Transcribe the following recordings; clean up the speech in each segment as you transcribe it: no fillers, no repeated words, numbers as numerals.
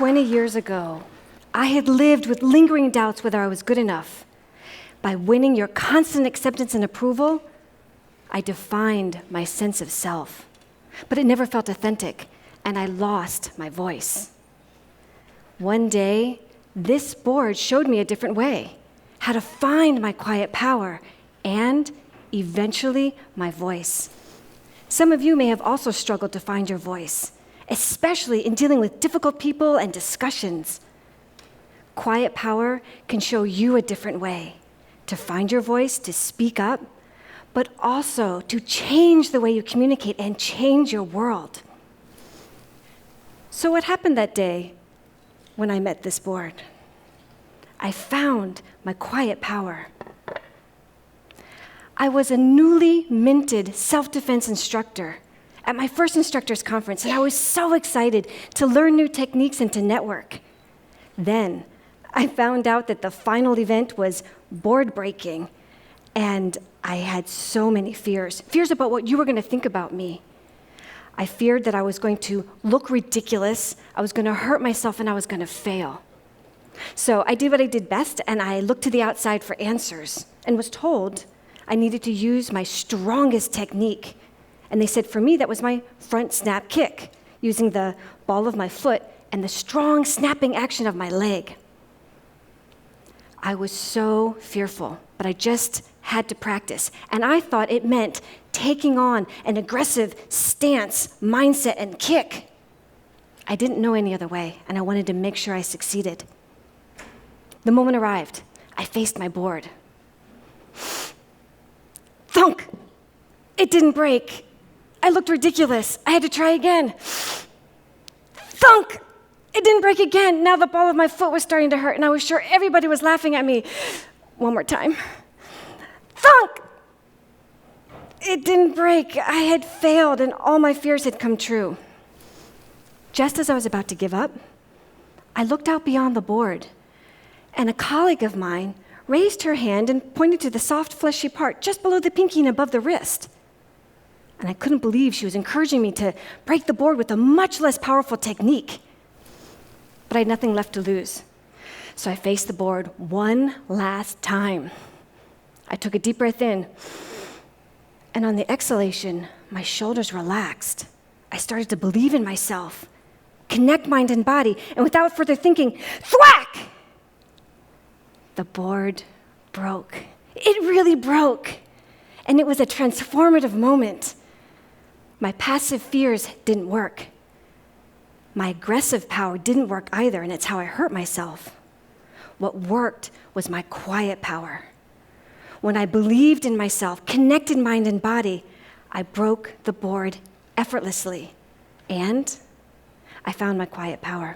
20 years ago, I had lived with lingering doubts whether I was good enough. By winning your constant acceptance and approval, I defined my sense of self. But it never felt authentic, and I lost my voice. One day, this board showed me a different way, how to find my quiet power and, eventually, my voice. Some of you may have also struggled to find your voice, especially in dealing with difficult people and discussions. Quiet power can show you a different way to find your voice, to speak up, but also to change the way you communicate and change your world. So what happened that day when I met this board? I found my quiet power. I was a newly minted self-defense instructor at my first instructors conference, and I was so excited to learn new techniques and to network. Then I found out that the final event was board breaking, and I had so many fears about what you were going to think about me. I feared that I was going to look ridiculous, I was going to hurt myself, and I was going to fail. So I did what I did best, and I looked to the outside for answers and was told I needed to use my strongest technique. And they said for me that was my front snap kick, using the ball of my foot and the strong snapping action of my leg. I was so fearful, but I just had to practice. And I thought it meant taking on an aggressive stance, mindset, and kick. I didn't know any other way, and I wanted to make sure I succeeded. The moment arrived. I faced my board. Thunk! It didn't break. I looked ridiculous. I had to try again. Thunk! It didn't break again. Now the ball of my foot was starting to hurt, and I was sure everybody was laughing at me. One more time. Thunk! It didn't break. I had failed, and all my fears had come true. Just as I was about to give up, I looked out beyond the board, and a colleague of mine raised her hand and pointed to the soft, fleshy part just below the pinky and above the wrist. And I couldn't believe she was encouraging me to break the board with a much less powerful technique. But I had nothing left to lose. So I faced the board one last time. I took a deep breath in, and on the exhalation, my shoulders relaxed. I started to believe in myself, connect mind and body, and without further thinking, thwack! The board broke. It really broke. And it was a transformative moment. My passive fears didn't work. My aggressive power didn't work either, and it's how I hurt myself. What worked was my quiet power. When I believed in myself, connected mind and body, I broke the board effortlessly, and I found my quiet power.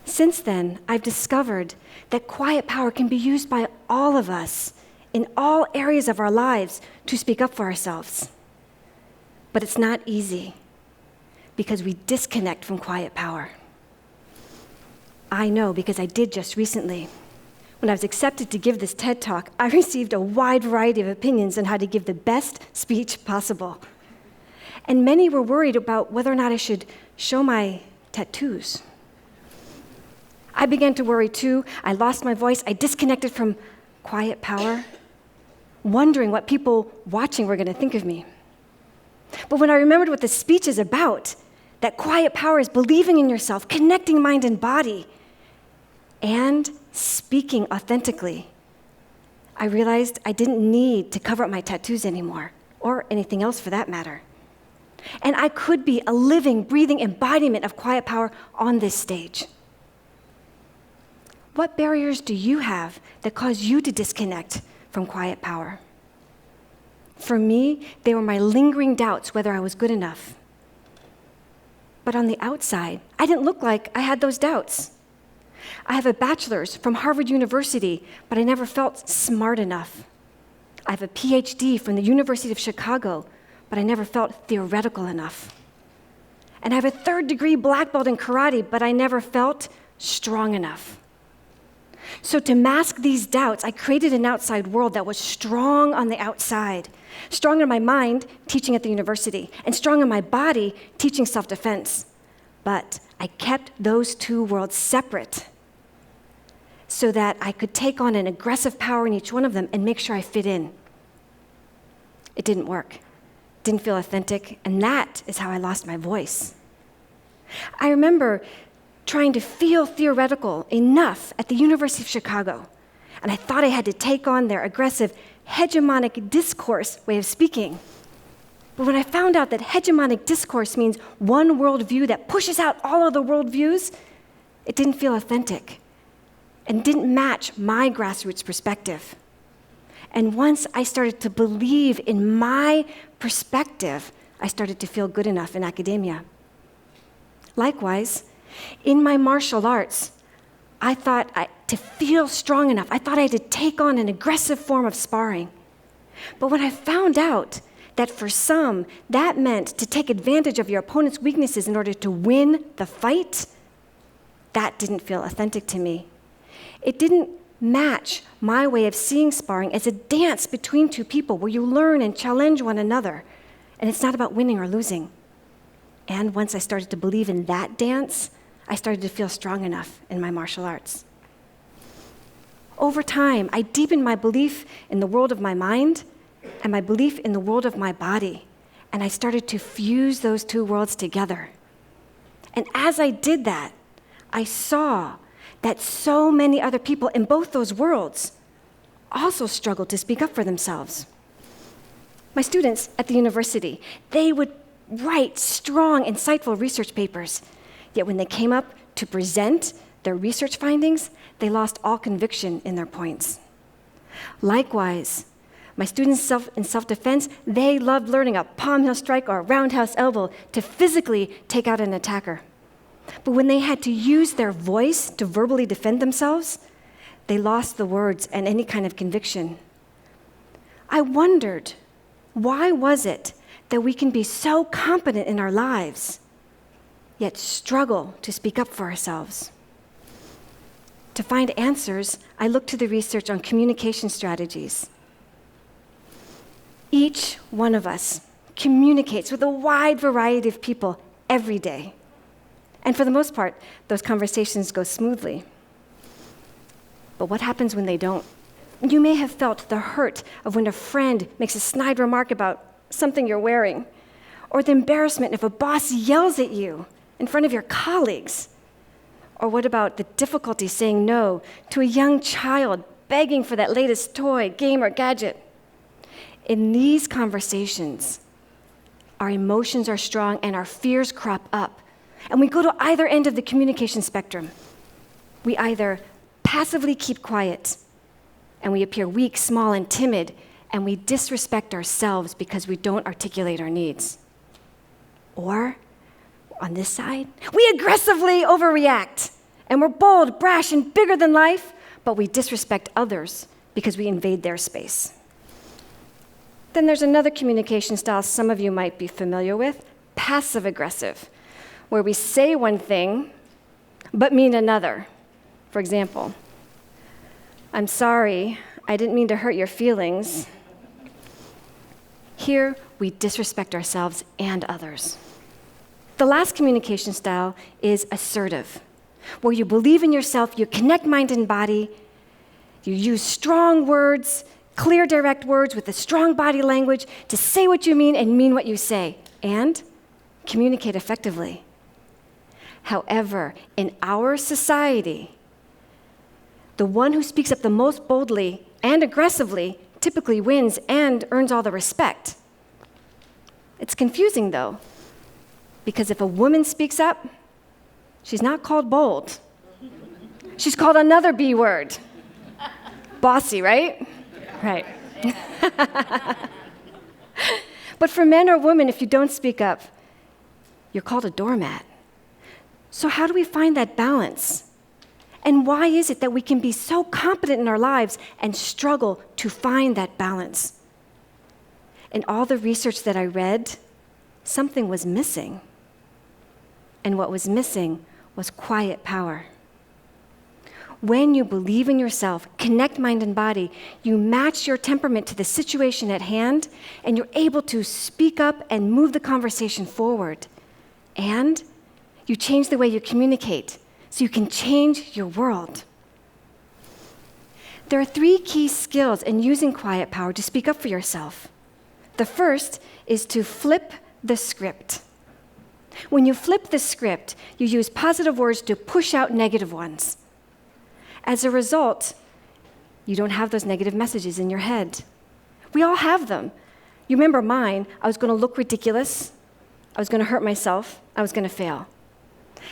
Since then, I've discovered that quiet power can be used by all of us in all areas of our lives to speak up for ourselves. But it's not easy because we disconnect from quiet power. I know because I did just recently. When I was accepted to give this TED Talk, I received a wide variety of opinions on how to give the best speech possible. And many were worried about whether or not I should show my tattoos. I began to worry too. I lost my voice. I disconnected from quiet power, wondering what people watching were going to think of me. But when I remembered what the speech is about, that quiet power is believing in yourself, connecting mind and body, and speaking authentically, I realized I didn't need to cover up my tattoos anymore, or anything else for that matter. And I could be a living, breathing embodiment of quiet power on this stage. What barriers do you have that cause you to disconnect from quiet power? For me, they were my lingering doubts whether I was good enough. But on the outside, I didn't look like I had those doubts. I have a bachelor's from Harvard University, but I never felt smart enough. I have a PhD from the University of Chicago, but I never felt theoretical enough. And I have a 3rd-degree black belt in karate, but I never felt strong enough. So to mask these doubts, I created an outside world that was strong on the outside, strong in my mind, teaching at the university, and strong in my body, teaching self-defense. But I kept those two worlds separate so that I could take on an aggressive power in each one of them and make sure I fit in. It didn't work. Didn't feel authentic, and that is how I lost my voice. I remember trying to feel theoretical enough at the University of Chicago, and I thought I had to take on their aggressive hegemonic discourse way of speaking. But when I found out that hegemonic discourse means one worldview that pushes out all other worldviews, it didn't feel authentic and didn't match my grassroots perspective. And once I started to believe in my perspective, I started to feel good enough in academia. Likewise, in my martial arts, I thought to feel strong enough, I thought I had to take on an aggressive form of sparring. But when I found out that for some, that meant to take advantage of your opponent's weaknesses in order to win the fight, that didn't feel authentic to me. It didn't match my way of seeing sparring as a dance between two people where you learn and challenge one another, and it's not about winning or losing. And once I started to believe in that dance, I started to feel strong enough in my martial arts. Over time, I deepened my belief in the world of my mind and my belief in the world of my body, and I started to fuse those two worlds together. And as I did that, I saw that so many other people in both those worlds also struggled to speak up for themselves. My students at the university, they would write strong, insightful research papers, yet when they came up to present their research findings, they lost all conviction in their points. Likewise, my students in self-defense, they loved learning a palm heel strike or a roundhouse elbow to physically take out an attacker. But when they had to use their voice to verbally defend themselves, they lost the words and any kind of conviction. I wondered, why was it that we can be so competent in our lives, yet struggle to speak up for ourselves? To find answers, I looked to the research on communication strategies. Each one of us communicates with a wide variety of people every day. And for the most part, those conversations go smoothly. But what happens when they don't? You may have felt the hurt of when a friend makes a snide remark about something you're wearing, or the embarrassment if a boss yells at you in front of your colleagues. Or what about the difficulty saying no to a young child begging for that latest toy, game, or gadget? In these conversations, our emotions are strong and our fears crop up. And we go to either end of the communication spectrum. We either passively keep quiet, and we appear weak, small, and timid, and we disrespect ourselves because we don't articulate our needs. Or, on this side, we aggressively overreact, and we're bold, brash, and bigger than life, but we disrespect others because we invade their space. Then there's another communication style some of you might be familiar with, passive-aggressive, where we say one thing but mean another. For example, I'm sorry, I didn't mean to hurt your feelings. Here, we disrespect ourselves and others. The last communication style is assertive, where you believe in yourself, you connect mind and body, you use strong words, clear, direct words with a strong body language to say what you mean and mean what you say, and communicate effectively. However, in our society, the one who speaks up the most boldly and aggressively typically wins and earns all the respect. It's confusing, though, because if a woman speaks up, she's not called bold. She's called another B word. Bossy, right? Right. But for men or women, if you don't speak up, you're called a doormat. So how do we find that balance? And why is it that we can be so competent in our lives and struggle to find that balance? In all the research that I read, something was missing. And what was missing was quiet power. When you believe in yourself, connect mind and body, you match your temperament to the situation at hand, and you're able to speak up and move the conversation forward. And You change the way you communicate so you can change your world. There are 3 key skills in using quiet power to speak up for yourself. The first is to flip the script. When you flip the script, you use positive words to push out negative ones. As a result, you don't have those negative messages in your head. We all have them. You remember mine, I was going to look ridiculous, I was going to hurt myself, I was going to fail.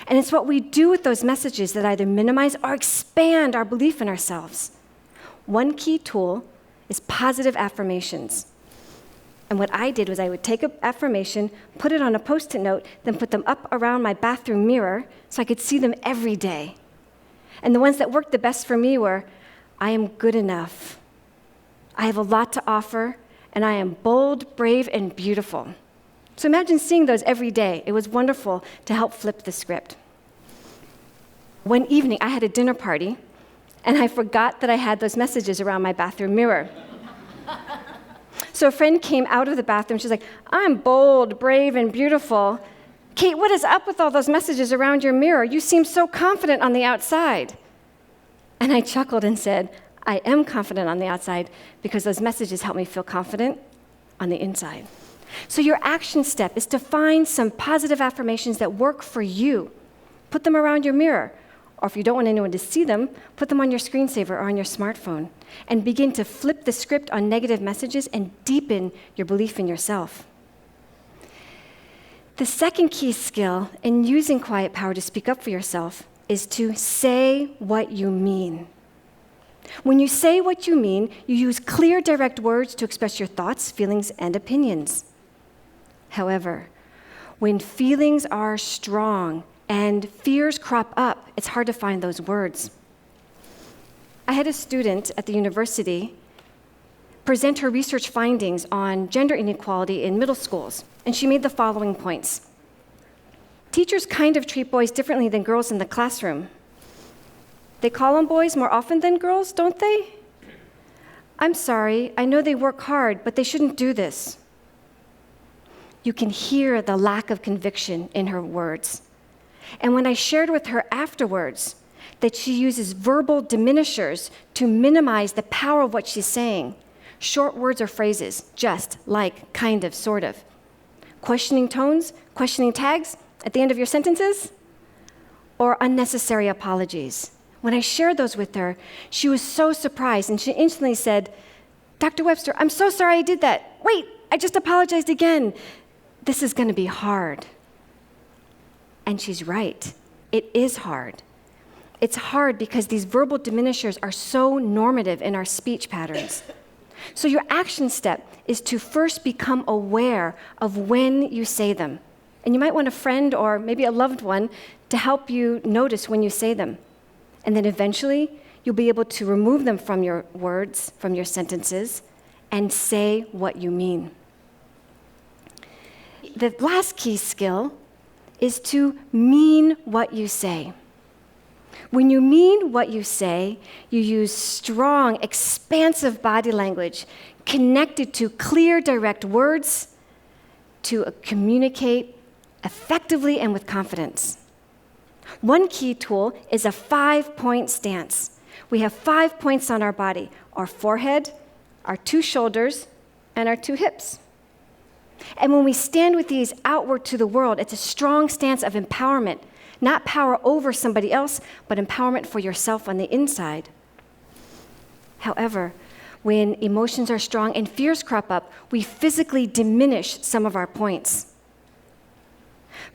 And it's what we do with those messages that either minimize or expand our belief in ourselves. One key tool is positive affirmations. And what I did was I would take an affirmation, put it on a Post-it note, then put them up around my bathroom mirror so I could see them every day. And the ones that worked the best for me were, I am good enough. I have a lot to offer, and I am bold, brave, and beautiful. So imagine seeing those every day. It was wonderful to help flip the script. One evening, I had a dinner party, and I forgot that I had those messages around my bathroom mirror. So a friend came out of the bathroom. She's like, I'm bold, brave, and beautiful. Kate, what is up with all those messages around your mirror? You seem so confident on the outside. And I chuckled and said, I am confident on the outside because those messages help me feel confident on the inside. So your action step is to find some positive affirmations that work for you. Put them around your mirror. Or if you don't want anyone to see them, put them on your screensaver or on your smartphone. And begin to flip the script on negative messages and deepen your belief in yourself. The second key skill in using quiet power to speak up for yourself is to say what you mean. When you say what you mean, you use clear, direct words to express your thoughts, feelings, and opinions. However, when feelings are strong and fears crop up, it's hard to find those words. I had a student at the university present her research findings on gender inequality in middle schools, and she made the following points. Teachers kind of treat boys differently than girls in the classroom. They call on boys more often than girls, don't they? I'm sorry, I know they work hard, but they shouldn't do this. You can hear the lack of conviction in her words. And when I shared with her afterwards that she uses verbal diminishers to minimize the power of what she's saying, short words or phrases, just, like, kind of, sort of. Questioning tones, questioning tags at the end of your sentences, or unnecessary apologies. When I shared those with her, she was so surprised, and she instantly said, Dr. Webster, I'm so sorry I did that. Wait, I just apologized again. This is going to be hard. And she's right. It is hard. It's hard because these verbal diminishers are so normative in our speech patterns. So your action step is to first become aware of when you say them. And you might want a friend or maybe a loved one to help you notice when you say them. And then eventually, you'll be able to remove them from your words, from your sentences, and say what you mean. The last key skill is to mean what you say. When you mean what you say, you use strong, expansive body language connected to clear, direct words to communicate effectively and with confidence. One key tool is a 5-point stance. We have 5 points on our body: our forehead, our 2 shoulders, and our 2 hips. And when we stand with these outward to the world, it's a strong stance of empowerment, not power over somebody else, but empowerment for yourself on the inside. However, when emotions are strong and fears crop up, we physically diminish some of our points.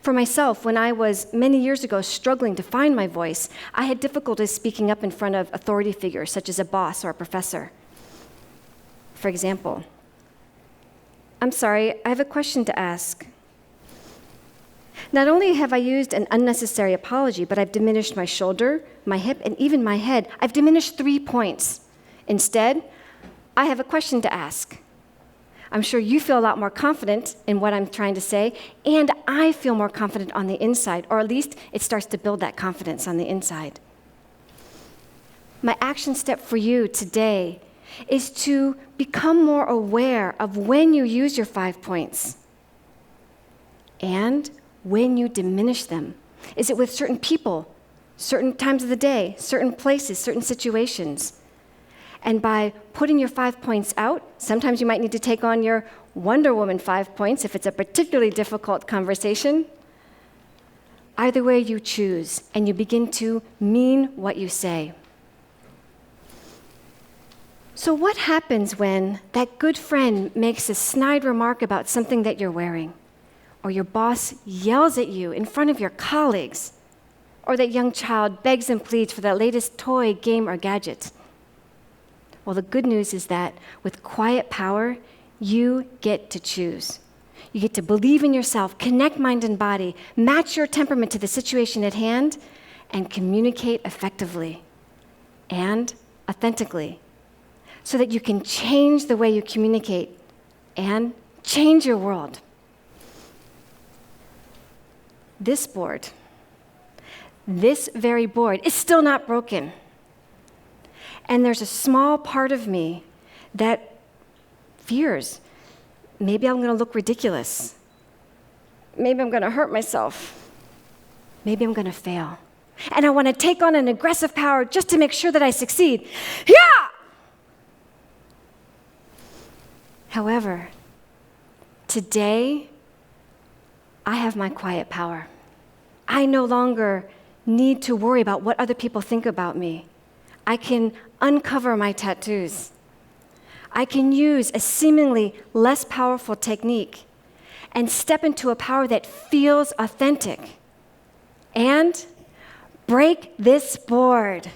For myself, when I was many years ago struggling to find my voice, I had difficulty speaking up in front of authority figures, such as a boss or a professor. For example, I'm sorry, I have a question to ask. Not only have I used an unnecessary apology, but I've diminished my shoulder, my hip, and even my head. I've diminished 3 points. Instead, I have a question to ask. I'm sure you feel a lot more confident in what I'm trying to say, and I feel more confident on the inside, or at least it starts to build that confidence on the inside. My action step for you today is to become more aware of when you use your 5 points and when you diminish them Is it with certain people, certain times of the day, certain places, certain situations? And by putting your 5 points out, sometimes you might need to take on your Wonder Woman 5 points if it's a particularly difficult conversation. Either way you choose, and you begin to mean what you say. So what happens when that good friend makes a snide remark about something that you're wearing? Or your boss yells at you in front of your colleagues? Or that young child begs and pleads for that latest toy, game, or gadget? Well, the good news is that with quiet power, you get to choose. You get to believe in yourself, connect mind and body, match your temperament to the situation at hand, and communicate effectively and authentically so that you can change the way you communicate and change your world. This board, this very board, is still not broken. And there's a small part of me that fears, maybe I'm going to look ridiculous. Maybe I'm going to hurt myself. Maybe I'm going to fail. And I want to take on an aggressive power just to make sure that I succeed. Yeah! However, today, I have my quiet power. I no longer need to worry about what other people think about me. I can uncover my tattoos. I can use a seemingly less powerful technique and step into a power that feels authentic and break this board.